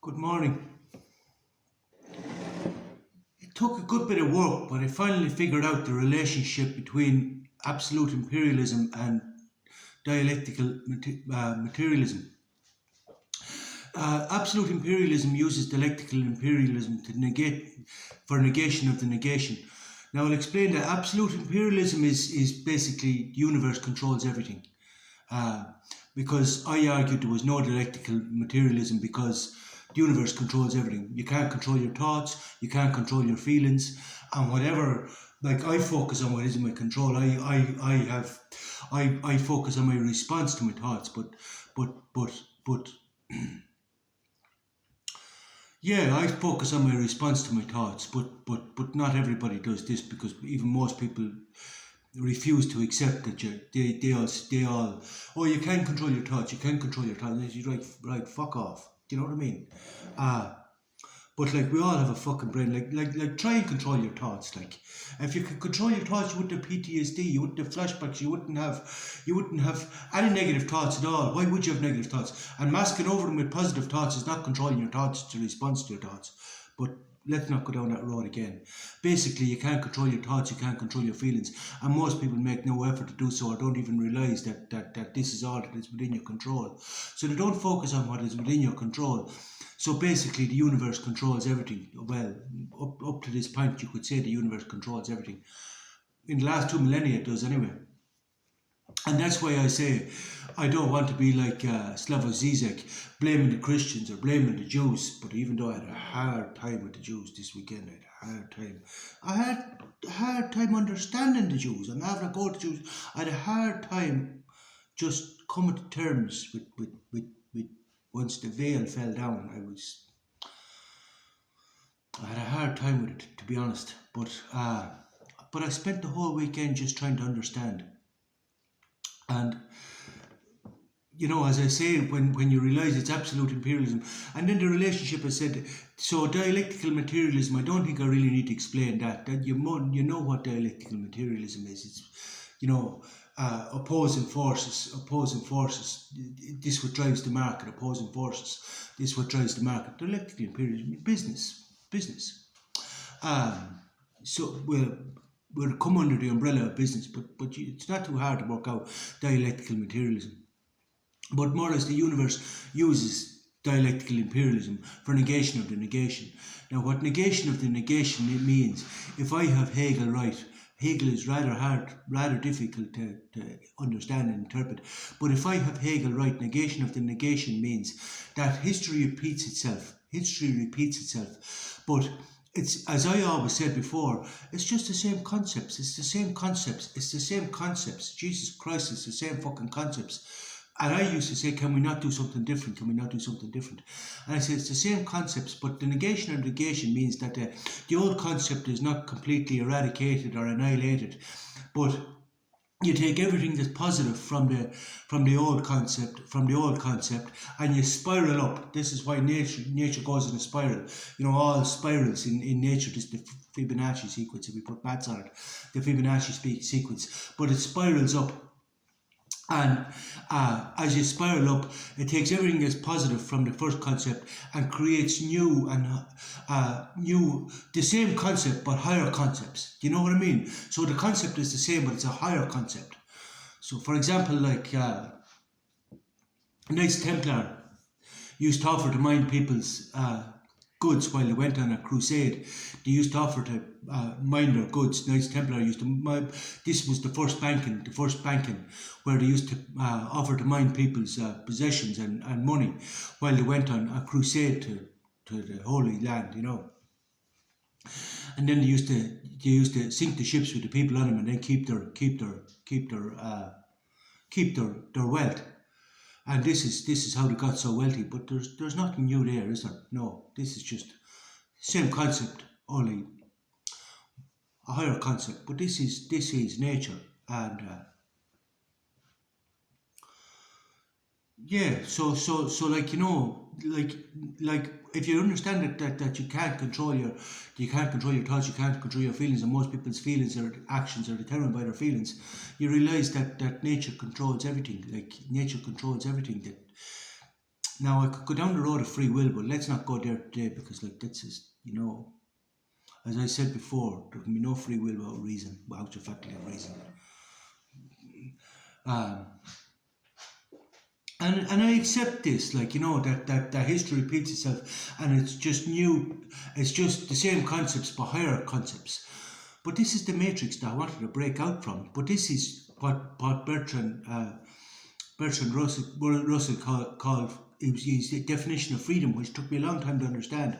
Good morning. It took a good bit of work, but I finally figured out the relationship between absolute imperialism and dialectical materialism. Absolute imperialism uses dialectical imperialism to negate for negation of the negation. Now I'll explain that absolute imperialism is basically the universe controls everything. Uh, because I argued there was no dialectical materialism because the universe controls everything. You can't control your thoughts, you can't control your feelings, and whatever. Like I focus on what is in my control. I focus on my response to my thoughts, but yeah, I focus on my response to my thoughts, but not everybody does this because even most people refuse to accept that they all oh, you can't control your thoughts, you can't control your thoughts. And you're right, fuck off. Do you know what I mean? Uh but like we all have a fucking brain. Like try and control your thoughts. Like if you could control your thoughts, you wouldn't have PTSD, you wouldn't have flashbacks, you wouldn't have any negative thoughts at all. Why would you have negative thoughts? And masking over them with positive thoughts is not controlling your thoughts, it's a response to your thoughts. But let's not go down that road again. Basically, you can't control your thoughts, you can't control your feelings, and most people make no effort to do so or don't even realise that this is all that is within your control. So they don't focus on what is within your control. So basically, the universe controls everything. Well, up to this point, you could say the universe controls everything. In the last 2 millennia, it does anyway. And that's why I say I don't want to be like Slavoj Zizek, blaming the Christians or blaming the Jews. But even though I had a hard time with the Jews this weekend, I had a hard time. I had a hard time understanding the Jews. I'm having a go at the Jews. I had a hard time just coming to terms with once the veil fell down. I had a hard time with it, to be honest. But I spent the whole weekend just trying to understand. And as I say, when you realise it's absolute imperialism, and then the relationship, I said, so dialectical materialism, I don't think I really need to explain that. That you know what dialectical materialism is. It's, opposing forces. This what drives the market, opposing forces. This what drives the market. Dialectical imperialism, business. So we'll come under the umbrella of business, but it's not too hard to work out dialectical materialism. But more or less the universe uses dialectical imperialism for negation of the negation. Now what negation of the negation it means, if I have Hegel right, Hegel is rather difficult to understand and interpret, but if I have Hegel right, negation of the negation means that history repeats itself. But it's, as I always said before, it's just the same concepts. It's the same concepts. Jesus Christ, it's the same fucking concepts. And I used to say, can we not do something different? And I said, it's the same concepts, but the negation of negation means that the old concept is not completely eradicated or annihilated, but you take everything that's positive from the old concept, and you spiral up. This is why nature goes in a spiral. All spirals in nature. This is the Fibonacci sequence. If we put maths on it, the Fibonacci sequence, but it spirals up. And as you spiral up, it takes everything that's positive from the first concept and creates the same concept but higher concepts. Do you know what I mean? So the concept is the same, but it's a higher concept. So, for example, like Knights Templar used to offer to mind people's goods while they went on a crusade. They used to offer to mind their goods. Knights Templar used to. This was the first banking, where they used to offer to mind people's possessions and money while they went on a crusade to the Holy Land. And then they used to sink the ships with the people on them, and then keep their wealth. And this is how they got so wealthy. But there's nothing new there, is there? No, this is just same concept, only a higher concept. But this is nature, and yeah. So like like if you understand that you can't control your thoughts, you can't control your feelings, and most people's feelings or actions are determined by their feelings, you realise that nature controls everything. Like nature controls everything. Now I could go down the road of free will, but let's not go there today because like that's just, as I said before, there can be no free will without reason, without the faculty of reason. Um, and I accept this, like that history repeats itself, and it's just new. It's just the same concepts but higher concepts. But this is the matrix that I wanted to break out from. But this is what Bertrand Russell called his definition of freedom, which took me a long time to understand.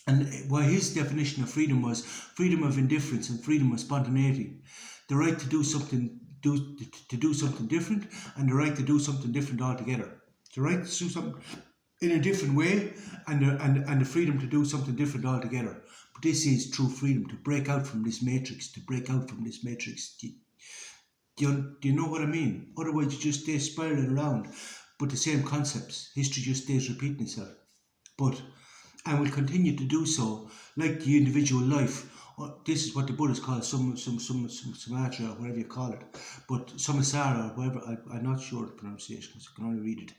And why his definition of freedom was freedom of indifference and freedom of spontaneity, the right to do something different, and the right to do something different altogether. The right to do something in a different way, and the freedom to do something different altogether. But this is true freedom, to break out from this matrix. Do you know what I mean? Otherwise, you just stay spiraling around, but the same concepts. History just stays repeating itself. And will continue to do so, like the individual life. This is what the Buddhists call Sumatra, or whatever you call it, but Samsara, or whatever. I'm not sure the pronunciation, so I can only read it.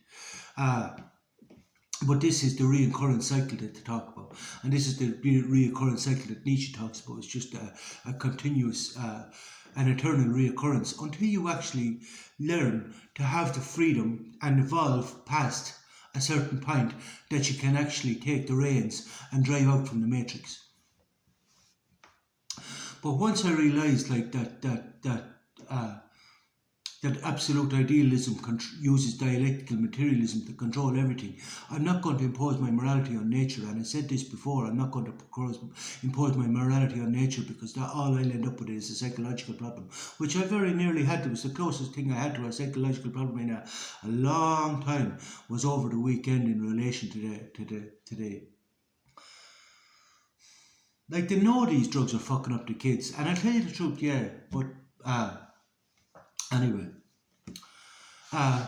But this is the reoccurrent cycle that they talk about, and this is the reoccurrent cycle that Nietzsche talks about. It's just a continuous, an eternal reoccurrence until you actually learn to have the freedom and evolve past a certain point that you can actually take the reins and drive out from the matrix. But once I realised like that absolute idealism uses dialectical materialism to control everything, I'm not going to impose my morality on nature. And I said this before, I'm not going to impose my morality on nature, because that all I'll end up with is a psychological problem, which I very nearly had. It was the closest thing I had to a psychological problem in a long time, was over the weekend in relation to the like, they know these drugs are fucking up the kids, and I'll tell you the truth, yeah, but anyway, I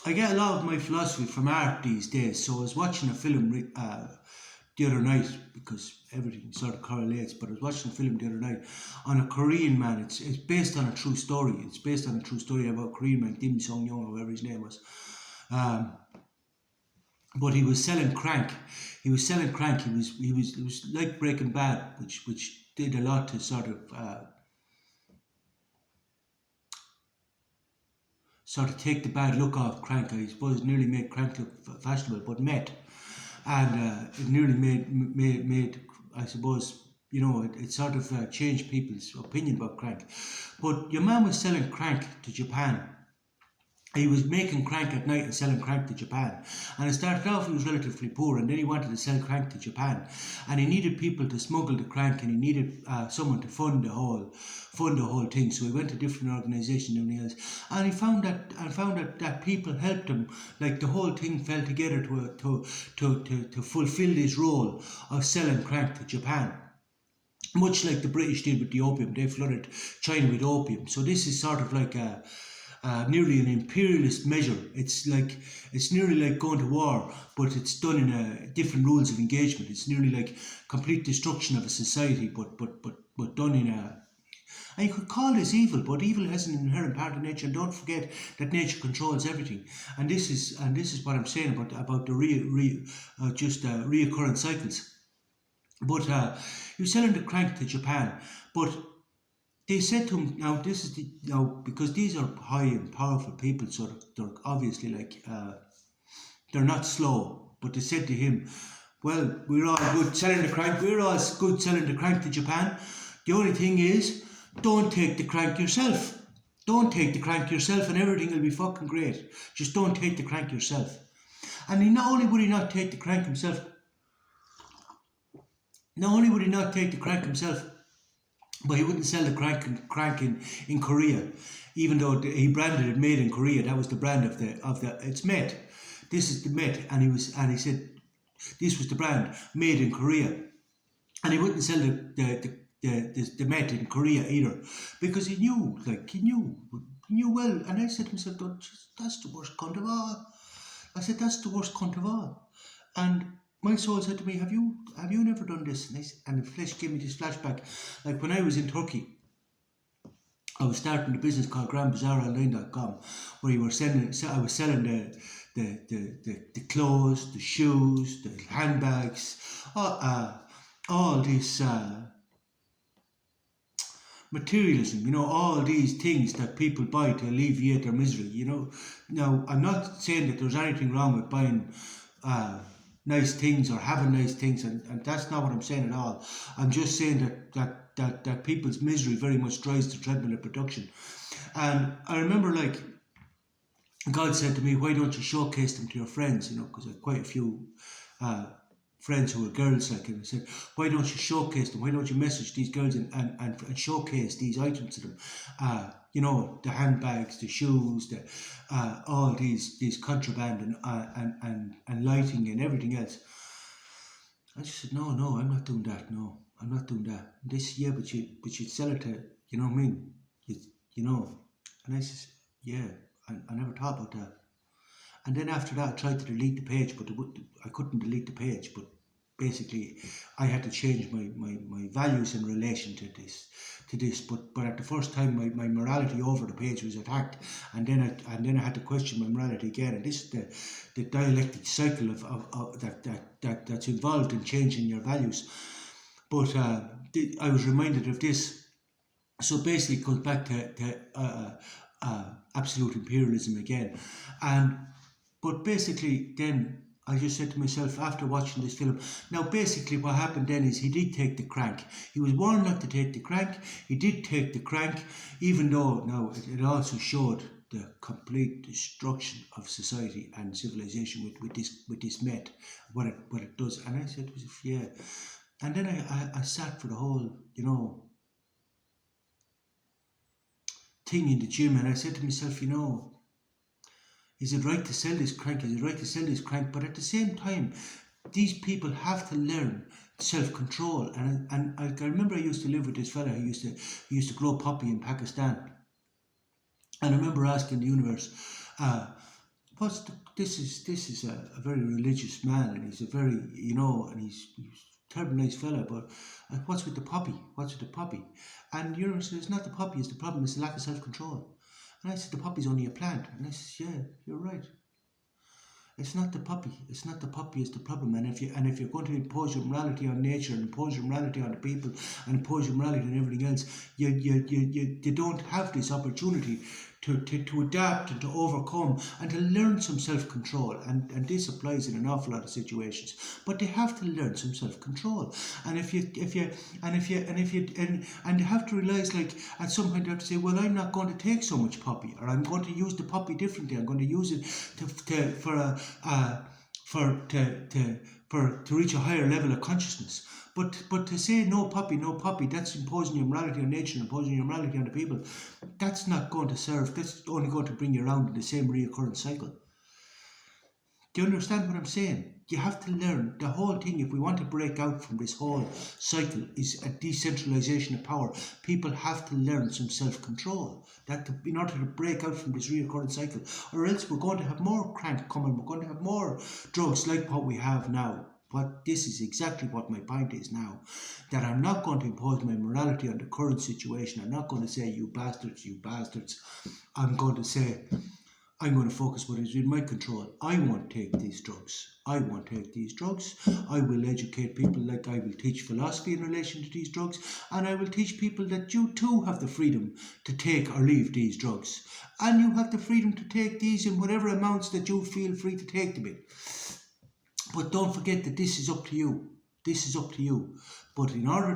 get a lot of my philosophy from art these days. So I was watching a film the other night, because everything sort of correlates, but I was watching a film the other night on a Korean man. It's based on a true story. It's based on a true story about a Korean man, Kim Song-young, or whatever his name was. But he was selling crank. It was like Breaking Bad, which did a lot to sort of take the bad look off crank. I suppose it nearly made crank look fashionable, but meth, and it nearly made I suppose, it sort of changed people's opinion about crank. But your man was selling crank to Japan. He was making crank at night and selling crank to Japan. And it started off, he was relatively poor, and then he wanted to sell crank to Japan. And he needed people to smuggle the crank, and he needed someone to fund the whole thing. So he went to different organisations and everything else. And he found that people helped him. Like, the whole thing fell together to fulfil this role of selling crank to Japan. Much like the British did with the opium. They flooded China with opium. So this is sort of like nearly an imperialist measure. It's nearly like going to war, but it's done in different rules of engagement. It's nearly like complete destruction of a society, but done in a. And you could call this evil, but evil has an inherent part of nature. And don't forget that nature controls everything. And this is what I'm saying about the reoccurrent cycles. But you're selling the crank to Japan, but they said to him, because these are high and powerful people, so they're obviously they're not slow, but they said to him, well, we're all good selling the crank to Japan. The only thing is, don't take the crank yourself. Don't take the crank yourself and everything will be fucking great. Just don't take the crank yourself. And not only would he not take the crank himself, but he wouldn't sell the crank in Korea, even though he branded it made in Korea. That was the brand of the it's meth. This is the meth, and he said this was the brand made in Korea, and he wouldn't sell the meth in Korea either, because he knew well. And I said to myself, that's the worst cunt of all. I said, that's the worst cunt of all. And my soul said to me, have you never done this? And the flesh gave me this flashback, like when I was in Turkey. I was starting a business called grandbazaaronline.com, where I was selling the clothes, the shoes, the handbags, all this materialism, all these things that people buy to alleviate their misery. Now, I'm not saying that there's anything wrong with buying nice things or having nice things, and that's not what I'm saying at all. I'm just saying that people's misery very much drives the treadmill of production. And I remember, like, God said to me, why don't you showcase them to your friends, because I have quite a few friends who are girls, like, and I said, why don't you showcase them? Why don't you message these girls and showcase these items to them? The handbags, the shoes, all these contraband and lighting and everything else. I just said, no, I'm not doing that. No, I'm not doing that. And they said, yeah, but you'd sell it to, you know what I mean? And I said, yeah, I never thought about that. And then after that, I tried to delete the page, but I couldn't delete the page. But basically, I had to change my values in relation to this. But at the first time, my morality over the page was attacked, and then I had to question my morality again. And this is the dialectic cycle of that's involved in changing your values. But I was reminded of this. So basically, it goes back to absolute imperialism again, But basically, then I just said to myself after watching this film, now basically what happened then is he did take the crank. He was warned not to take the crank. He did take the crank, even though now it also showed the complete destruction of society and civilization with this met, what it does. And I said to myself, yeah. And then I sat for the whole, thing in the gym, and I said to myself, is it right to sell this crank? Is it right to sell this crank? But at the same time, these people have to learn self-control. And I remember I used to live with this fella who used to grow poppy in Pakistan. And I remember asking the universe, this is a very religious man, and he's a very, and he's a terrible nice fella, but what's with the poppy? What's with the poppy? And the universe said, it's not the poppy, it's the problem, it's the lack of self-control. And I said, the poppy's only a plant. And I said, yeah, you're right. It's not the puppy. It's not the puppy is the problem. And if you're going to impose your morality on nature and impose your morality on the people and impose your morality on everything else, you don't have this opportunity to adapt and to overcome and to learn some self-control. And this applies in an awful lot of situations. But they have to learn some self-control. And you have to realize, like, at some point you have to say, well, I'm not going to take so much poppy, or I'm going to use the poppy differently. I'm going to use it to reach a higher level of consciousness. But to say no poppy, that's imposing your morality on nature, imposing your morality on the people. That's not going to serve. That's only going to bring you around in the same reoccurring cycle. Do you understand what I'm saying? You have to learn the whole thing. If we want to break out from this whole cycle, is a decentralization of power. People have to learn some self-control. In order to break out from this reoccurring cycle, or else we're going to have more crank coming. We're going to have more drugs like what we have now. But this is exactly what my point is now, that I'm not going to impose my morality on the current situation. I'm not going to say, you bastards. I'm going to say, I'm going to focus what is in my control. I won't take these drugs. I will educate people, like I will teach philosophy in relation to these drugs, and I will teach people that you too have the freedom to take or leave these drugs. And you have the freedom to take these in whatever amounts that you feel free to take them in. But don't forget that this is up to you. But in order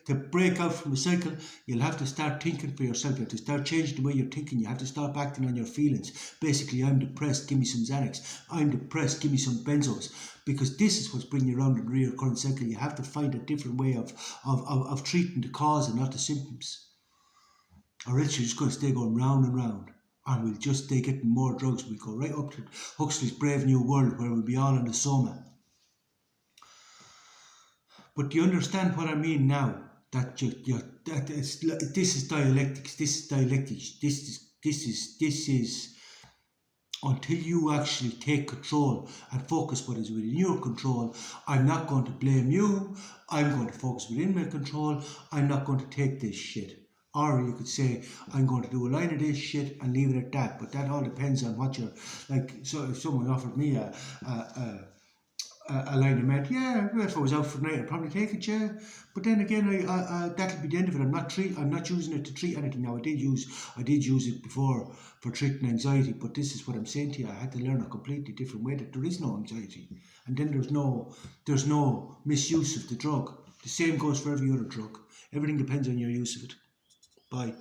to break out from the cycle, you'll have to start thinking for yourself. You have to start changing the way you're thinking. You have to start acting on your feelings. Basically, I'm depressed, give me some Xanax. I'm depressed, give me some benzos. Because this is what's bringing you around in the reoccurring cycle. You have to find a different way of treating the cause and not the symptoms. Or else you're just going to stay going round and round. And we'll just stay getting more drugs. We'll go right up to Huxley's Brave New World, where we'll be all in the soma. But do you understand what I mean now? This is dialectics. This is until you actually take control and focus what is within your control. I'm not going to blame you. I'm going to focus within my control. I'm not going to take this shit. Or you could say, I'm going to do a line of this shit and leave it at that. But that all depends on what you're like. So if someone offered me a line of med, yeah, well, if I was out for the night, I'd probably take it, yeah. But then again, that'll be the end of it. I'm not using it to treat anything now. I did use it before for treating anxiety, but this is what I'm saying to you. I had to learn a completely different way that there is no anxiety, and then there's no misuse of the drug. The same goes for every other drug. Everything depends on your use of it. Bye.